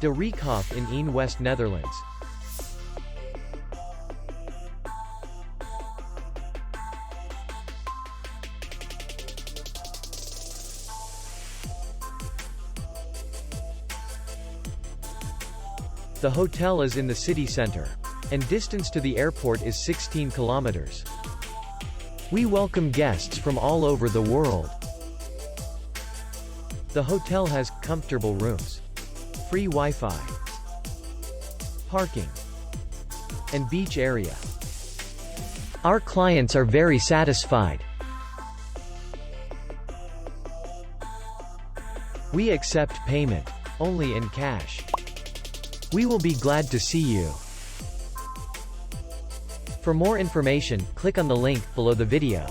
De Riekhoff in Een-West, Netherlands. The hotel is in the city center, and distance to the airport is 16 kilometers. We welcome guests from all over the world. The hotel has comfortable rooms, free Wi-Fi, parking, and beach area. Our clients are very satisfied. We accept payment only in cash. We will be glad to see you. For more information, click on the link below the video.